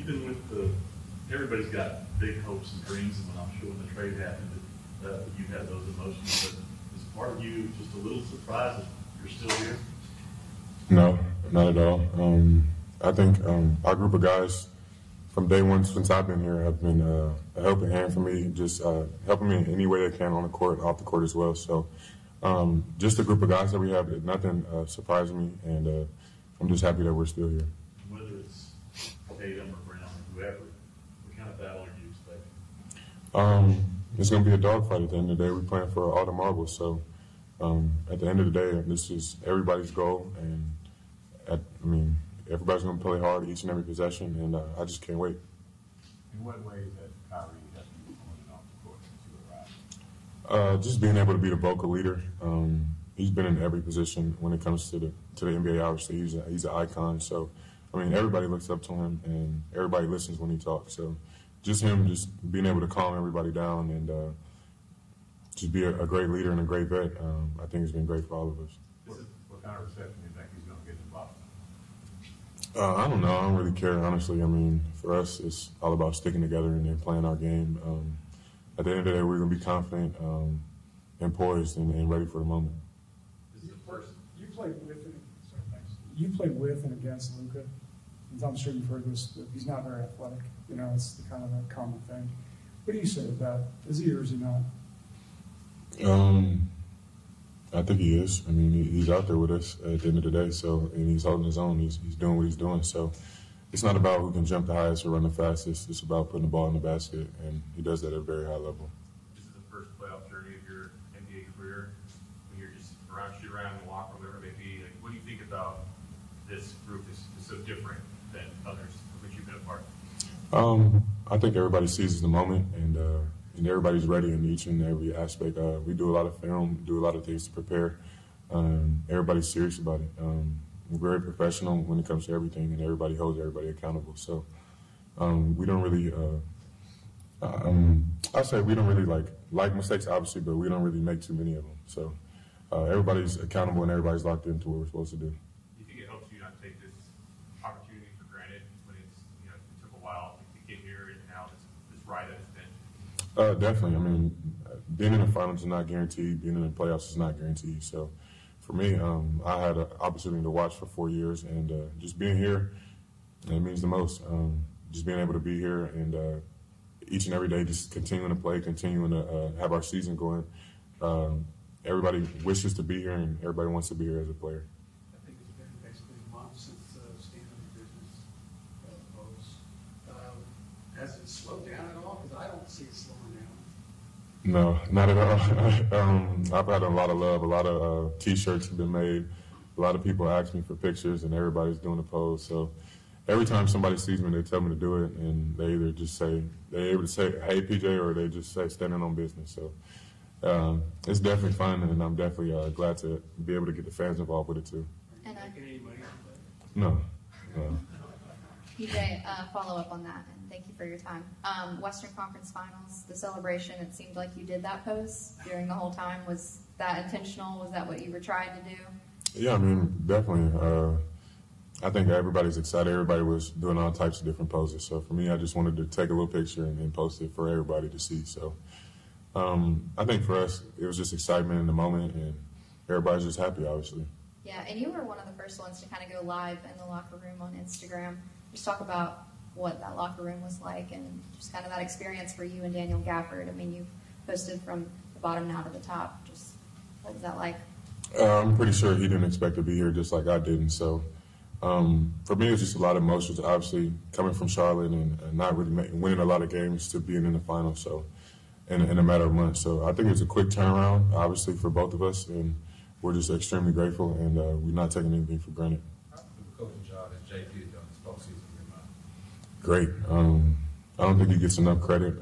you've been with everybody's got big hopes and dreams, and I'm sure when the trade happened, you had those emotions. But is part of you just a little surprised that you're still here? No, not at all. I think our group of guys from day one since I've been here have been a helping hand for me, just helping me in any way they can on the court, off the court as well. So just a group of guys that we have, nothing surprised me, and I'm just happy that we're still here. Whether it's Tatum or Brown or whoever, what kind of battle are you expecting? It's going to be a dogfight at the end of the day. We're playing for all the marbles. So at the end of the day, this is everybody's goal, and everybody's going to play hard each and every possession, and I just can't wait. In what ways has Kyrie helped you on and off the court since you arrived? Just being able to be the vocal leader. He's been in every position when it comes to the NBA. Obviously, he's an icon. So, everybody looks up to him, and everybody listens when he talks. So, just him, just being able to calm everybody down and just be a great leader and a great vet. I think it's been great for all of us. What kind of reception do you think he's going to get in Boston? I don't know. I don't really care, honestly. For us, it's all about sticking together and then playing our game. At the end of the day, we're going to be confident and poised and ready for the moment. You played with and against Luka. I'm sure you've heard this, but he's not very athletic. It's the kind of a common thing. What do you say about that? Is he or is he not? I think he is. He's out there with us at the end of the day, and he's holding his own. He's doing what he's doing. So it's not about who can jump the highest or run the fastest. It's about putting the ball in the basket, and he does that at a very high level. This is the first playoff journey of your NBA career. When you're just shooting around in the locker room, whatever it may be, what do you think about this group is so different than others of which you've been a part? I think everybody seizes the moment, and everybody's ready in each and every aspect. We do a lot of film, do a lot of things to prepare. Everybody's serious about it. We're very professional when it comes to everything, and everybody holds everybody accountable. So we don't really, I say we don't really like mistakes, obviously, but we don't really make too many of them. So everybody's accountable and everybody's locked into what we're supposed to do. Do you think it helps you not take this opportunity for granted when it took a while to get here and now this ride that it's been? Definitely. Being in the finals is not guaranteed. Being in the playoffs is not guaranteed. So, for me, I had an opportunity to watch for 4 years, and just being here, it means the most. Just being able to be here and each and every day just continuing to play, continuing to have our season going. Everybody wishes to be here, and everybody wants to be here as a player. I think it's been basically a month since stand up business post. Has it slowed down at all? Because I don't see it slowing down. No, not at all. I've had a lot of love. A lot of T-shirts have been made. A lot of people ask me for pictures, and everybody's doing the pose. So every time somebody sees me, they tell me to do it, and they either just say, they're able to say, hey, PJ, or they just say, standing on business. So it's definitely fun, and I'm definitely glad to be able to get the fans involved with it, too. And any money No. PJ, follow up on that, and thank you for your time. Western Conference Finals, the celebration, it seemed like you did that pose during the whole time. Was that intentional? Was that what you were trying to do? Yeah, definitely. I think everybody's excited. Everybody was doing all types of different poses. So for me, I just wanted to take a little picture and post it for everybody to see. So I think for us, it was just excitement in the moment, and everybody's just happy, obviously. Yeah, and you were one of the first ones to kind of go live in the locker room on Instagram. Just talk about what that locker room was like and just kind of that experience for you and Daniel Gafford. You posted from the bottom now to the top. Just what was that like? I'm pretty sure he didn't expect to be here just like I didn't. So for me, it was just a lot of emotions, obviously, coming from Charlotte and not really winning a lot of games to being in the finals, so in a matter of months. So I think it was a quick turnaround, obviously, for both of us, and we're just extremely grateful, and we're not taking anything for granted. How the coaching job has JP done this postseason in your mind? Great. I don't think he gets enough credit.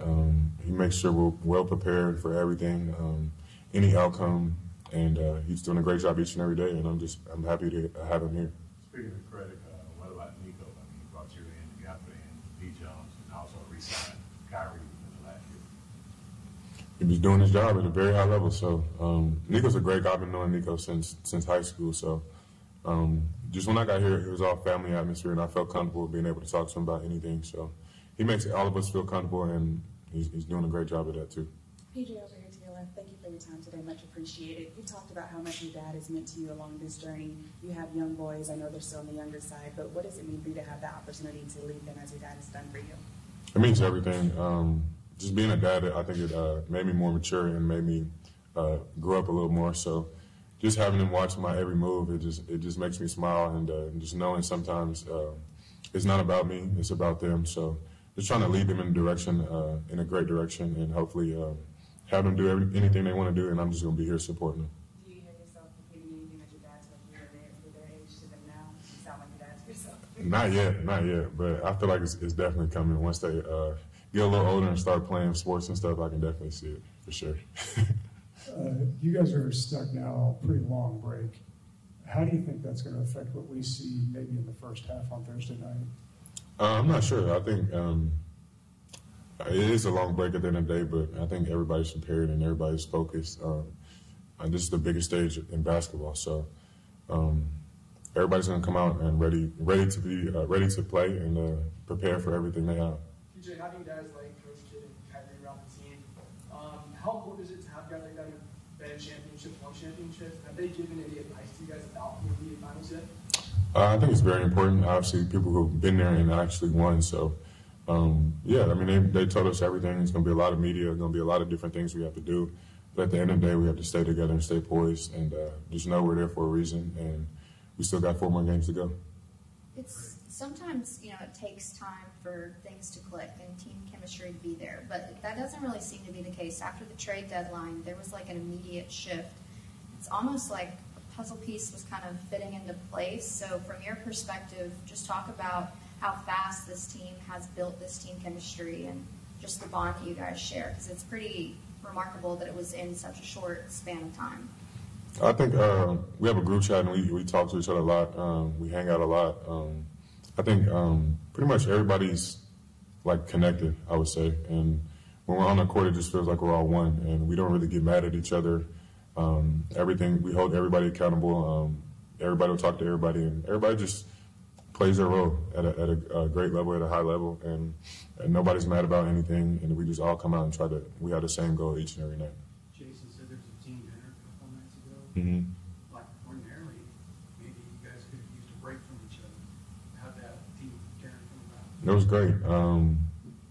He makes sure we're well prepared for everything, any outcome, and he's doing a great job each and every day, and I'm happy to have him here. Speaking of credit, what about Nico? He brought you in, Gafford and D. Jones, and also re-signed Kyrie in the last year. He was doing his job at a very high level. So Nico's a great guy. I've been knowing Nico since high school. So just when I got here, it was all family atmosphere, and I felt comfortable being able to talk to him about anything. So he makes all of us feel comfortable, and he's doing a great job of that too. PJ, over here to your left, thank you for your time today, much appreciated. You talked about how much your dad has meant to you along this journey. You have young boys, I know they're still on the younger side, but what does it mean for you to have the opportunity to lead them as your dad has done for you? It means everything. Just being a dad, I think it made me more mature and made me grow up a little more. So just having them watch my every move, it just makes me smile, and just knowing sometimes it's not about me, it's about them. So just trying to lead them in a direction, in a great direction, and hopefully have them do anything they want to do, and I'm just going to be here supporting them. Do you hear yourself repeating anything that your dad told you with their age to them now? You sound like your dad to yourself. Not yet, but I feel like it's definitely coming. Once they get a little older and start playing sports and stuff, I can definitely see it, for sure. You guys are stuck now, a pretty long break. How do you think that's going to affect what we see maybe in the first half on Thursday night? I'm not sure. I think it is a long break at the end of the day, but I think everybody's prepared and everybody's focused. And this is the biggest stage in basketball, so everybody's going to come out and ready to play and prepare for everything they have. PJ, how do you guys like Coach Kidd and Kyrie around the team? How important is it to have guys like that who've been in championships, won championships? Have they given any advice to you guys about the immediate finals yet? I think it's very important. Obviously, people who've been there and actually won. So, yeah, I mean, they told us everything. It's going to be a lot of media. There's going to be a lot of different things we have to do. But at the end of the day, we have to stay together and stay poised and just know we're there for a reason. And we still got 4 more games to go. It's sometimes, it takes time for things to click and team chemistry to be there, but that doesn't really seem to be the case. After the trade deadline, there was like an immediate shift. It's almost like a puzzle piece was kind of fitting into place. So from your perspective, just talk about how fast this team has built this team chemistry and just the bond that you guys share, because it's pretty remarkable that it was in such a short span of time. I think we have a group chat and we talk to each other a lot. We hang out a lot. I think pretty much everybody's like connected, I would say. And when we're on the court, it just feels like we're all one, and we don't really get mad at each other. We hold everybody accountable. Everybody will talk to everybody, and everybody just plays their role at a great level, at a high level, and nobody's mad about anything. And we just all come out and we have the same goal each and every night. Jason said there was a team dinner a couple nights ago. Mm-hmm. Like ordinarily, maybe you guys could have used a break from each other. How'd that team dinner come about? It was great.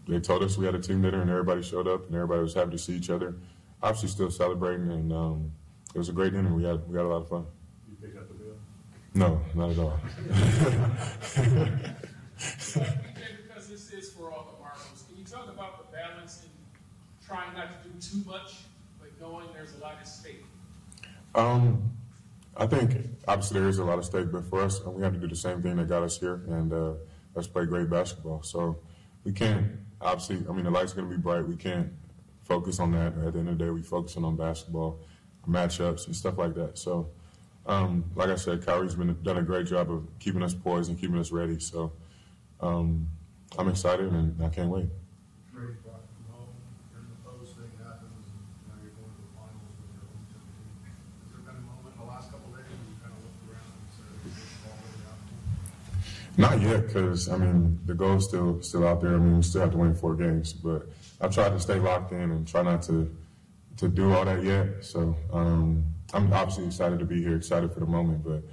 They told us we had a team dinner, and everybody showed up, and everybody was happy to see each other. Obviously, still celebrating, and it was a great dinner. We had a lot of fun. You pick up the bill? No, not at all. Because this is for all the marbles, can you talk about the balance in trying not to do too much, but knowing there's a lot at stake? I think obviously there is a lot at stake, but for us, we have to do the same thing that got us here, and let's play great basketball. So we can't, obviously, the light's going to be bright. We can't focus on that. At the end of the day, we focusing on basketball, matchups, and stuff like that. So, like I said, Kyrie's done a great job of keeping us poised and keeping us ready. So I'm excited, and I can't wait. Trade back from home, and the post thing happens, and now you're going to the finals with your home team. Has there been a moment in the last couple of days when you kind of looked around and said, "This is all the way out"? Not yet, because the goal is still out there. We still have to win 4 games, but I try to stay locked in and try not to do all that yet. So I'm obviously excited to be here, excited for the moment, but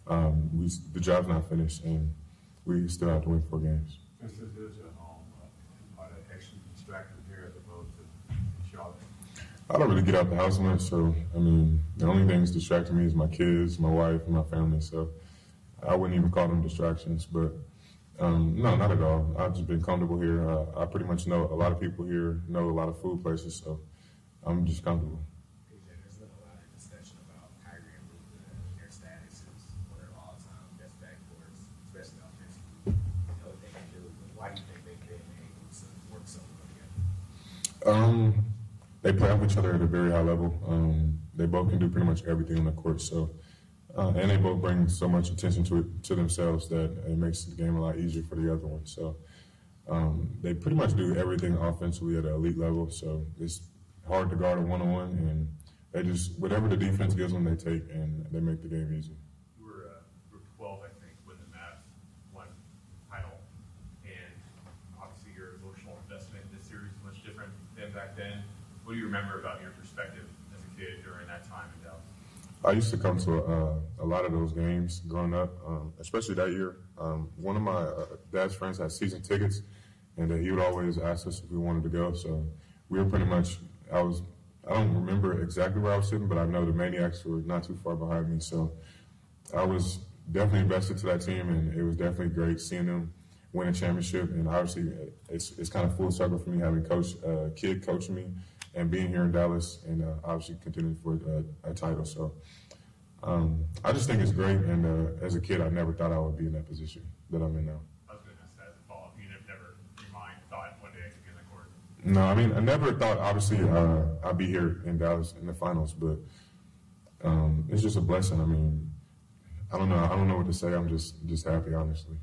the job's not finished, and we still have to win 4 games. Since this is at home, are they extra distracted here as opposed to Charlotte? I don't really get out the house much, so the only thing that's distracting me is my kids, my wife, and my family. So I wouldn't even call them distractions, but no, not at all. I've just been comfortable here. I pretty much know a lot of people here, know a lot of food places, so I'm just comfortable. There's been a lot of discussion about Kyrie and Luka and their statuses for their all-time best backcourts, especially offensively. You know what they can do, but why do you think they've been able to work so well together? They play off each other at a very high level. They both can do pretty much everything on the court, so and they both bring so much attention to themselves that it makes the game a lot easier for the other one. So they pretty much do everything offensively at an elite level. So it's hard to guard a one-on-one, and they just whatever the defense gives them, they take, and they make the game easy. We're back then. What do you remember about your perspective as a kid during that time in Dallas? I used to come to a lot of those games growing up, especially that year. One of my dad's friends had season tickets, and he would always ask us if we wanted to go. So we were pretty much, I don't remember exactly where I was sitting, but I know the Maniacs were not too far behind me. So I was definitely invested to that team, and it was definitely great seeing them win a championship. And obviously, it's kind of full circle for me having kid coaching me and being here in Dallas, and obviously continuing for a title. So I just think it's great. And as a kid, I never thought I would be in that position that I'm in now. I was going to ask that as a follow-up. You never, in your mind, thought one day I could be on the court? No, I mean, I never thought, obviously, I'd be here in Dallas in the finals, but it's just a blessing. I mean, I don't know what to say. I'm just happy, honestly.